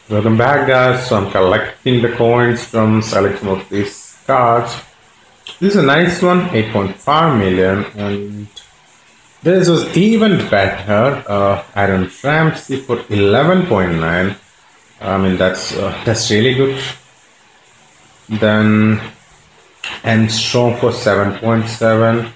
Welcome back, guys. So I'm collecting the coins from selection of these cards. This is a nice one, 8.5 million, and this was even better. Aaron Ramsey for 11.9. I mean that's really good. Then and Strong for 7.7.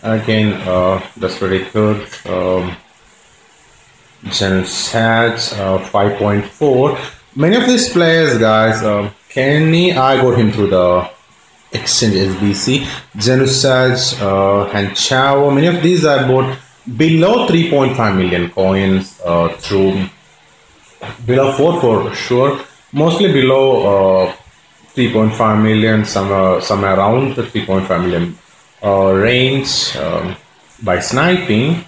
Again, that's pretty good. Genesats 5.4. Many of these players, guys, Kenny, I got him through the exchange SBC. Genesats and Chavo, many of these I bought below 3.5 million coins through below 4 for sure. Mostly below 3.5 million, somewhere around the 3.5 million range by sniping.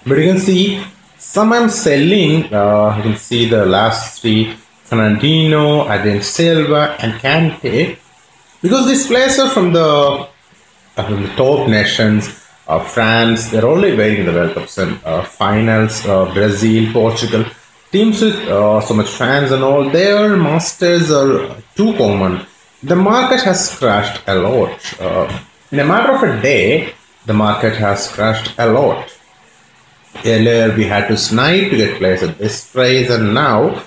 But you can see some I'm selling. You can see the last three: Fernandino, Adrian Silva, and Kante, because these players are from the top nations. France, they're only wearing the World Cups and finals. Brazil, Portugal, teams with so much fans and all. Their masters are too common. The market has crashed a lot. In a matter of a day, the market has crashed a lot. Earlier we had to snipe to get players at this price, and now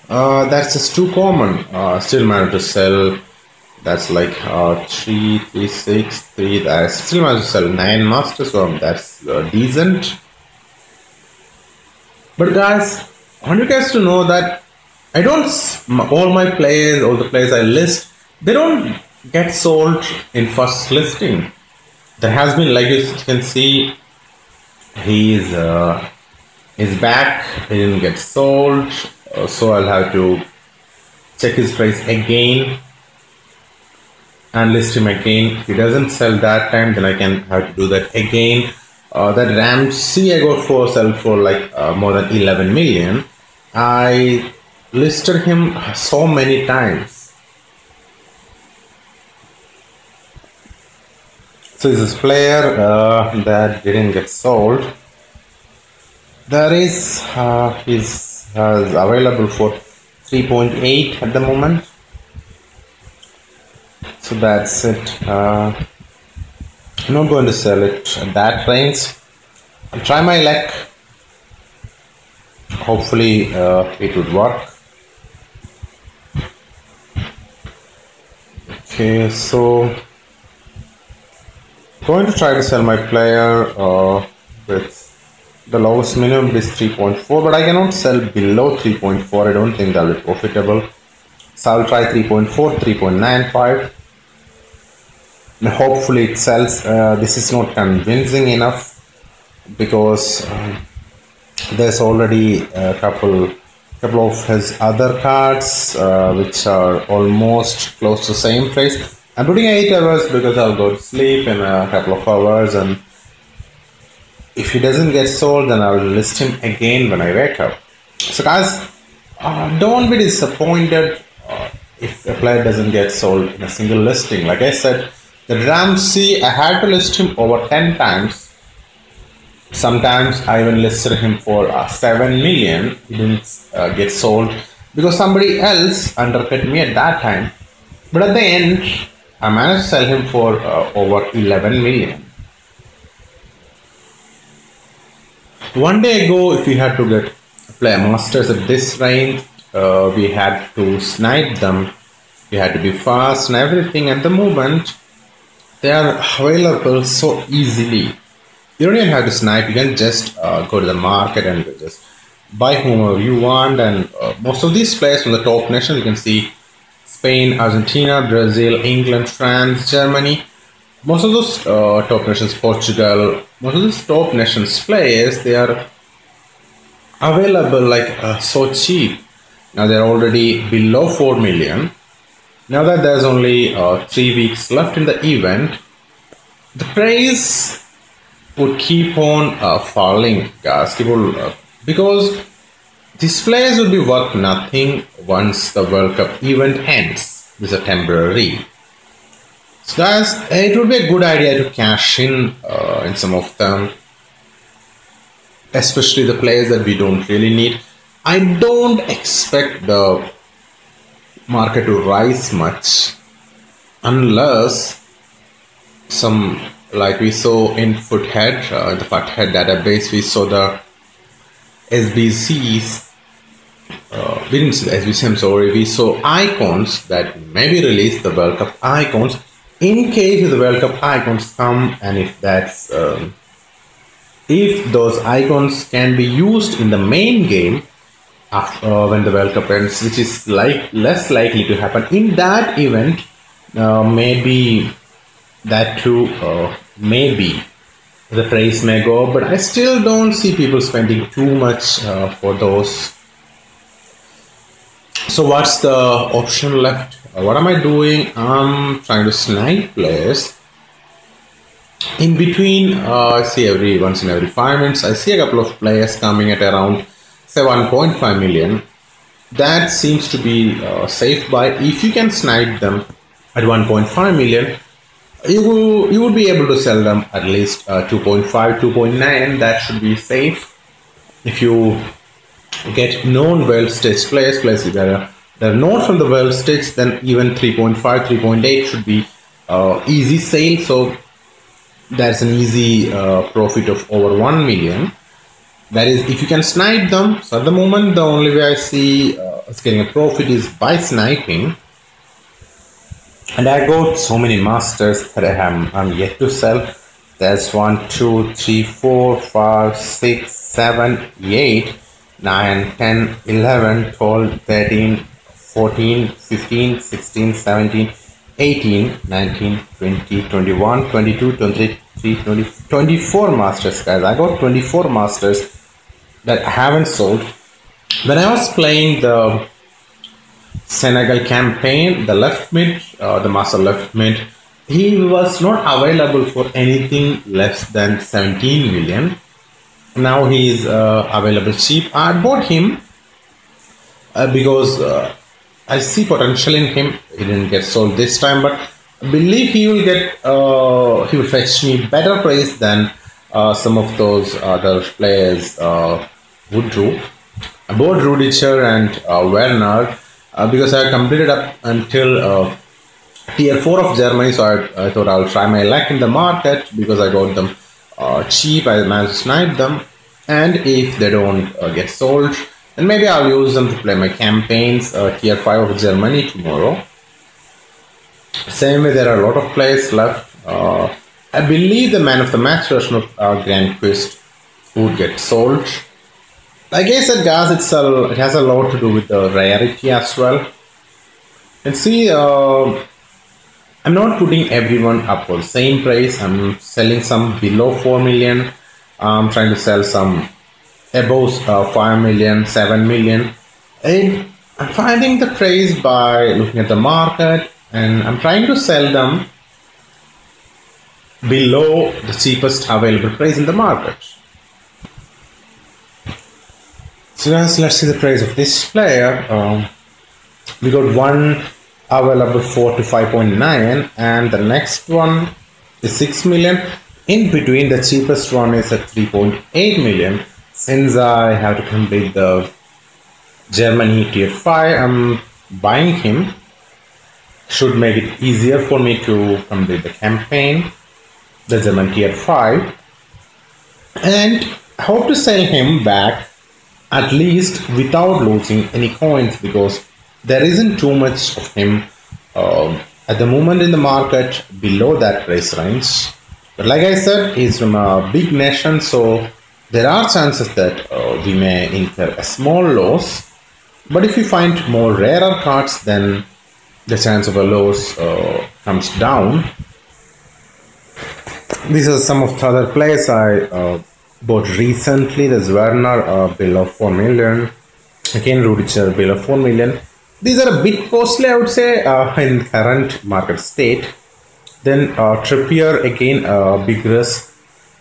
that's just too common. Still managed to sell. That's like 3, 3, 6, 3. That's still managed to sell 9 masters, so that's decent. But guys, I want you guys to know that I don't. All my players, all the players I list, they don't get sold in first listing. There has been, like you can see, he's back. He didn't get sold, so I'll have to check his price again and list him again. If he doesn't sell that time, then I can have to do that again. That Ramsey I got for sell for like more than 11 million. I listed him so many times. So this is player that didn't get sold. There is is available for 3.8 at the moment. So that's it. I'm not going to sell it at that range. I'll try my luck. Hopefully it would work. Okay, so going to try to sell my player with the lowest minimum is 3.4, but I cannot sell below 3.4. I don't think that'll be profitable. So I'll try 3.4, 3.95. And hopefully it sells. This is not convincing enough because there's already a couple of his other cards which are almost close to the same price. I'm putting 8 hours because I'll go to sleep in a couple of hours, and if he doesn't get sold, then I'll list him again when I wake up. So guys, don't be disappointed if a player doesn't get sold in a single listing. Like I said, the Ramsey, I had to list him over 10 times. Sometimes I even listed him for 7 million. He didn't get sold because somebody else undercut me at that time. But at the end, I managed to sell him for over 11 million. One day ago, if we had to get player masters at this range, we had to snipe them. We had to be fast and everything. At the moment, they are available so easily. You don't even have to snipe. You can just go to the market and just buy whomever you want. And most of these players from the top nations, you can see Spain, Argentina, Brazil, England, France, Germany. Most of those top nations, Portugal, most of these top nations players, they are available like so cheap. Now they're already below 4 million. Now that there's only 3 weeks left in the event, the price would keep on falling, guys. Because these players will be worth nothing once the World Cup event ends. This is a temporary. So guys, it would be a good idea to cash in some of them, especially the players that we don't really need. I don't expect the market to rise much unless some, like we saw in Foothead, the Foothead database, we saw the SBCs. We didn't see the SBC, I'm sorry. We saw icons that maybe release the World Cup icons. In case the World Cup icons come, and if those icons can be used in the main game after, when the World Cup ends, which is less likely to happen. In that event, maybe that too, maybe the price may go up, but I still don't see people spending too much for those. So what's the option left? What am I doing? I'm trying to snipe players. In between, I see once in every 5 minutes, I see a couple of players coming at around say 1.5 million. That seems to be safe buy. If you can snipe them at 1.5 million, you would be able to sell them at least 2.5, 2.9. That should be safe. If you get known world stage players that are known from the world stage, then even 3.5, 3.8 should be easy sale. So that's an easy profit of over 1 million. That is, if you can snipe them. So at the moment, the only way I see us getting a profit is by sniping. And I got so many masters that I'm yet to sell. There's 1, 2, 3, 4, 5, 6, 7, 8, 9, 10, 11, 12, 13, 14, 15, 16, 17, 18, 19, 20, 21, 22, 23, 20, 24 masters, guys. I got 24 masters that I haven't sold. When I was playing the Senegal campaign, the left mid, the master left mid, he was not available for anything less than 17 million. Now he is available cheap. I bought him because I see potential in him. He didn't get sold this time, but I believe he will get. He will fetch me better price than some of those other players would do. I bought Rudiger and Werner because I completed up until tier 4 of Germany, so I thought I'll try my luck in the market because I got them cheap. I managed to snipe them, and if they don't get sold, then maybe I'll use them to play my campaigns tier 5 of Germany tomorrow. Same way, there are a lot of players left. I believe the man of the match version of Grand Quest would get sold. Like I said, guys, it has a lot to do with the rarity as well. And see, I'm not putting everyone up for the same price. I'm selling some below 4 million. I'm trying to sell some above 5 million, 7 million. And I'm finding the price by looking at the market, and I'm trying to sell them below the cheapest available price in the market. So guys, let's see the price of this player. We got one available 4 to 5.9, and the next one is 6 million. In between, the cheapest one is at 3.8 million. Since I have to complete the Germany tier 5, I'm buying him. Should make it easier for me to complete the campaign, the German tier 5, and I hope to sell him back at least without losing any coins, because there isn't too much of him at the moment in the market below that price range. But like I said, he's from a big nation, so there are chances that we may incur a small loss. But if we find more rarer cards, then the chance of a loss comes down. These are some of the other players I bought recently. There's Werner below 4 million. Again, Rudiger below 4 million. These are a bit costly, I would say, in current market state. Then Trippier, again, big risk.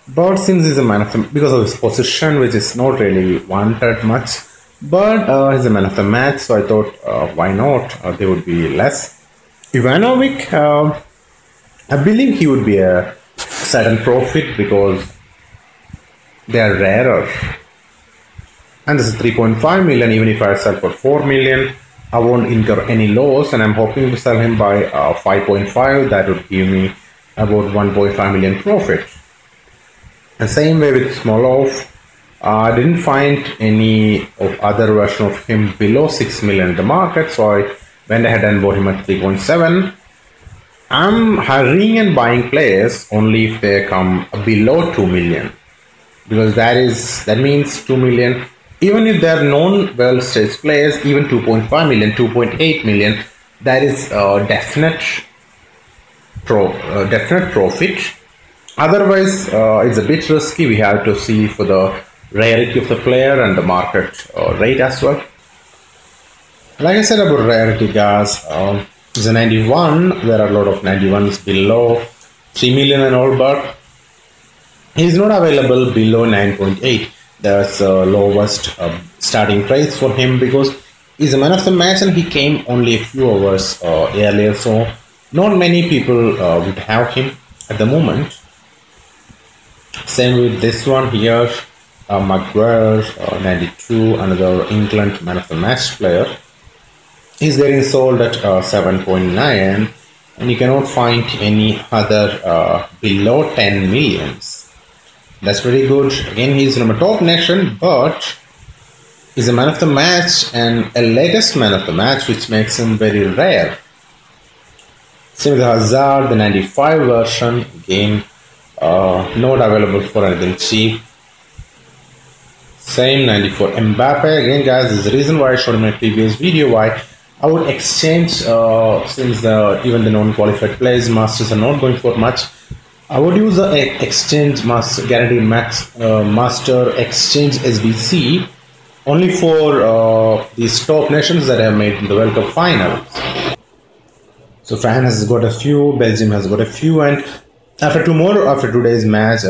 But since he's a man of the, because of his position, which is not really wanted much, but he's a man of the match, so I thought, why not? They would be less. Ivanovic, I believe he would be a certain profit because they are rarer. and this is 3.5 million. Even if I sell for 4 million, I won't incur any loss, and I'm hoping to sell him by 5.5. That would give me about 1.5 million profit. And same way with Smolov, I didn't find any of other version of him below 6 million in the market, so I went ahead and bought him at 3.7. I'm hiring and buying players only if they come below 2 million, because that means 2 million. Even if they're known well staged players, even 2.5 million, 2.8 million, that is definite profit. Otherwise, it's a bit risky. We have to see for the rarity of the player and the market rate as well. Like I said about rarity, guys, it's a 91. There are a lot of 91s below 3 million and all, but he's not available below 9.8. That's the lowest starting price for him, because he's a man of the match and he came only a few hours earlier, so not many people would have him at the moment. Same with this one here, Maguire, 92, another England man of the match player. He's getting sold at 7.9, and you cannot find any other below 10 millions. That's pretty good. Again, he's from a top nation, but he's a man of the match and a latest man of the match, which makes him very rare. Same with Hazard, the 95 version, again, not available for anything cheap. Same 94 Mbappe. Again, guys, this is the reason why I showed in my previous video why I would exchange, since even the non-qualified players, masters are not going for much. I would use the exchange master guaranteed max master exchange SBC only for these top nations that have made the World Cup finals. So France has got a few, Belgium has got a few, and after today's match,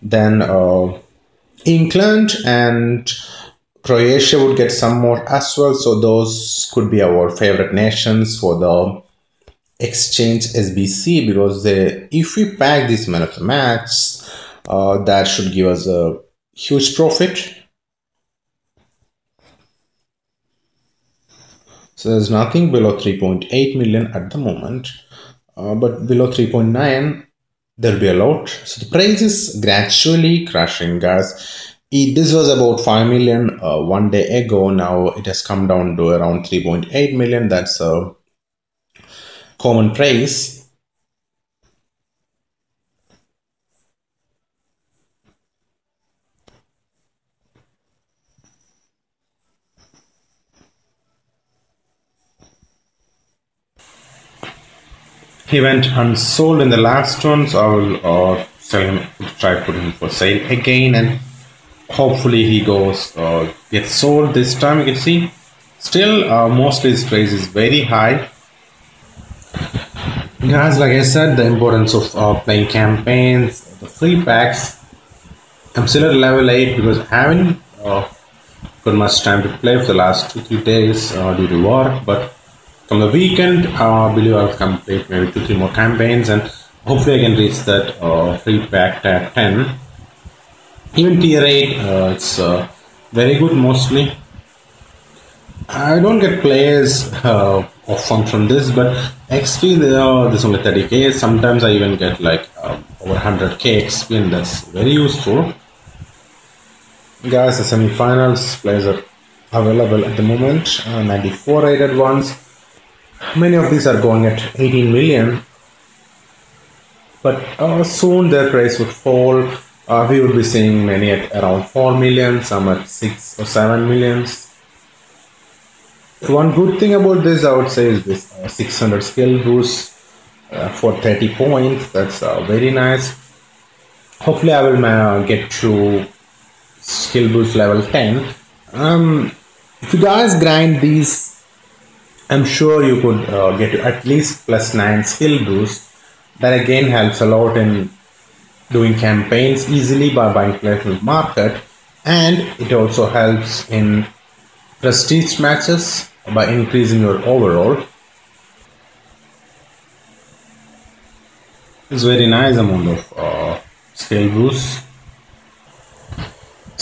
then England and Croatia would get some more as well. So those could be our favorite nations for the exchange SBC, because if we pack this man of the match, that should give us a huge profit. So there's nothing below 3.8 million at the moment, but below 3.9 there'll be a lot. So the price is gradually crashing, guys. This was about 5 million one day ago. Now it has come down to around 3.8 million. That's a common price. He went unsold in the last one, so I will sell him, try putting him for sale again, and hopefully he gets sold this time. You can see still mostly his price is very high. Guys, like I said, the importance of playing campaigns, the free packs. I'm still at level 8 because I haven't got much time to play for the last 2-3 days due to work, but from the weekend, I believe I'll complete maybe 2-3 more campaigns, and hopefully I can reach that free pack tag 10. Even tier 8, it's very good mostly. I don't get players often from this, but XP there's only 30k. Sometimes I even get like over 100k XP, and that's very useful. Guys, the semi-finals players are available at the moment. 94 rated ones. Many of these are going at 18 million, but soon their price would fall. We would be seeing many at around 4 million, some at 6 or 7 millions. One good thing about this, I would say, is this 600 skill boost for 30 points. That's very nice. Hopefully I will get to skill boost level 10. If you guys grind these, I'm sure you could get to at least +9 skill boost. That again helps a lot in doing campaigns easily by buying players from the market, and it also helps in prestige matches by increasing your overall. It's very nice amount of skill boost.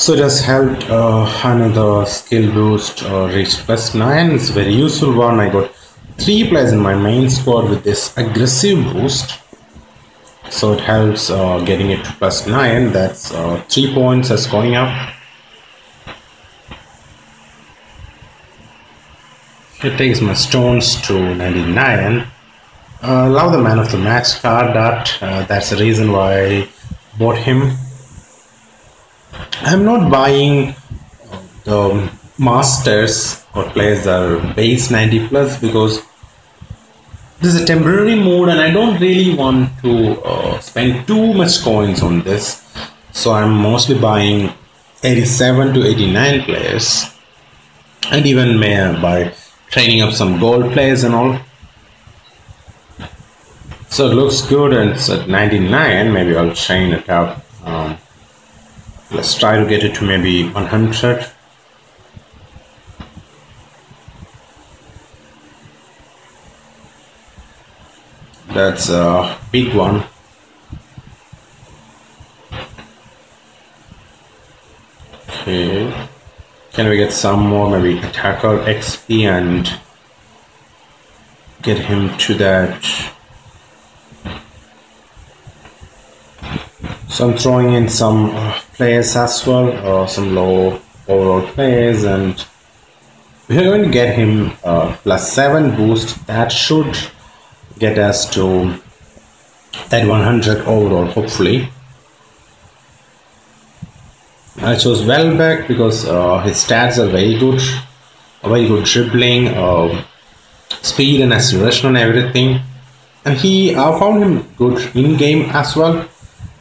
So it has helped another skill boost reach plus 9. It's a very useful one. I got 3 players in my main squad with this aggressive boost. So it helps getting it to plus 9. That's 3 points as going up. It takes my stones to 99. Love the man of the match card. That's the reason why I bought him. I'm not buying the masters or players that are base 90 plus because this is a temporary mode and I don't really want to spend too much coins on this. So I'm mostly buying 87 to 89 players and even may buy training up some gold players and all. So it looks good and it's at 99. Maybe I'll train it up. Let's try to get it to maybe 100. That's a big one. Okay. Can we get some more, maybe attacker XP and get him to that? So I'm throwing in some players as well, some low overall players, and we're going to get him plus 7 boost. That should get us to that 100 overall, hopefully. I chose Welbeck because his stats are very good dribbling, speed and acceleration and everything. And I found him good in game as well.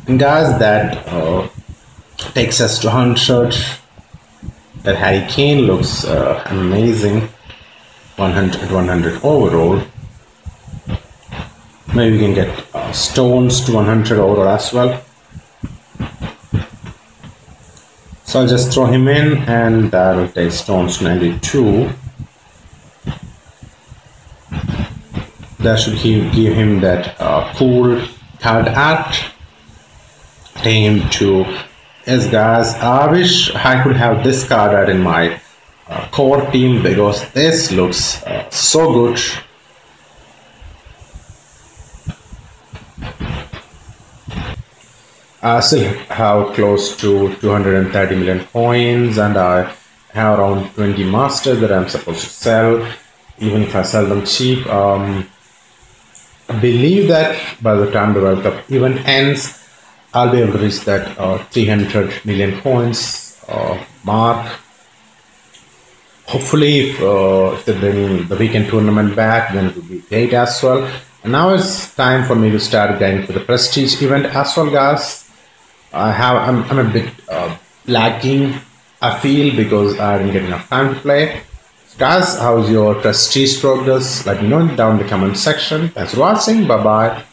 And guys, that takes us to 100. That Harry Kane looks amazing. 100 overall. Maybe we can get stones to 100 overall as well. So I'll just throw him in and that will take stones to 92. That should give him that cool card art. Take him to, yes guys, I wish I could have this card art in my core team because this looks so good. I still have close to 230 million coins and I have around 20 masters that I'm supposed to sell. Even if I sell them cheap, I believe that by the time the World Cup event ends, I'll be able to reach that 300 million coins mark. Hopefully, if they bring the weekend tournament back, then it will be great as well. And now it's time for me to start going for the prestige event as well, guys. I'm a bit lagging, I feel, because I didn't get enough time to play. So guys, how's your prestige progress? Let me know down in the comment section. Thanks for watching. Bye bye.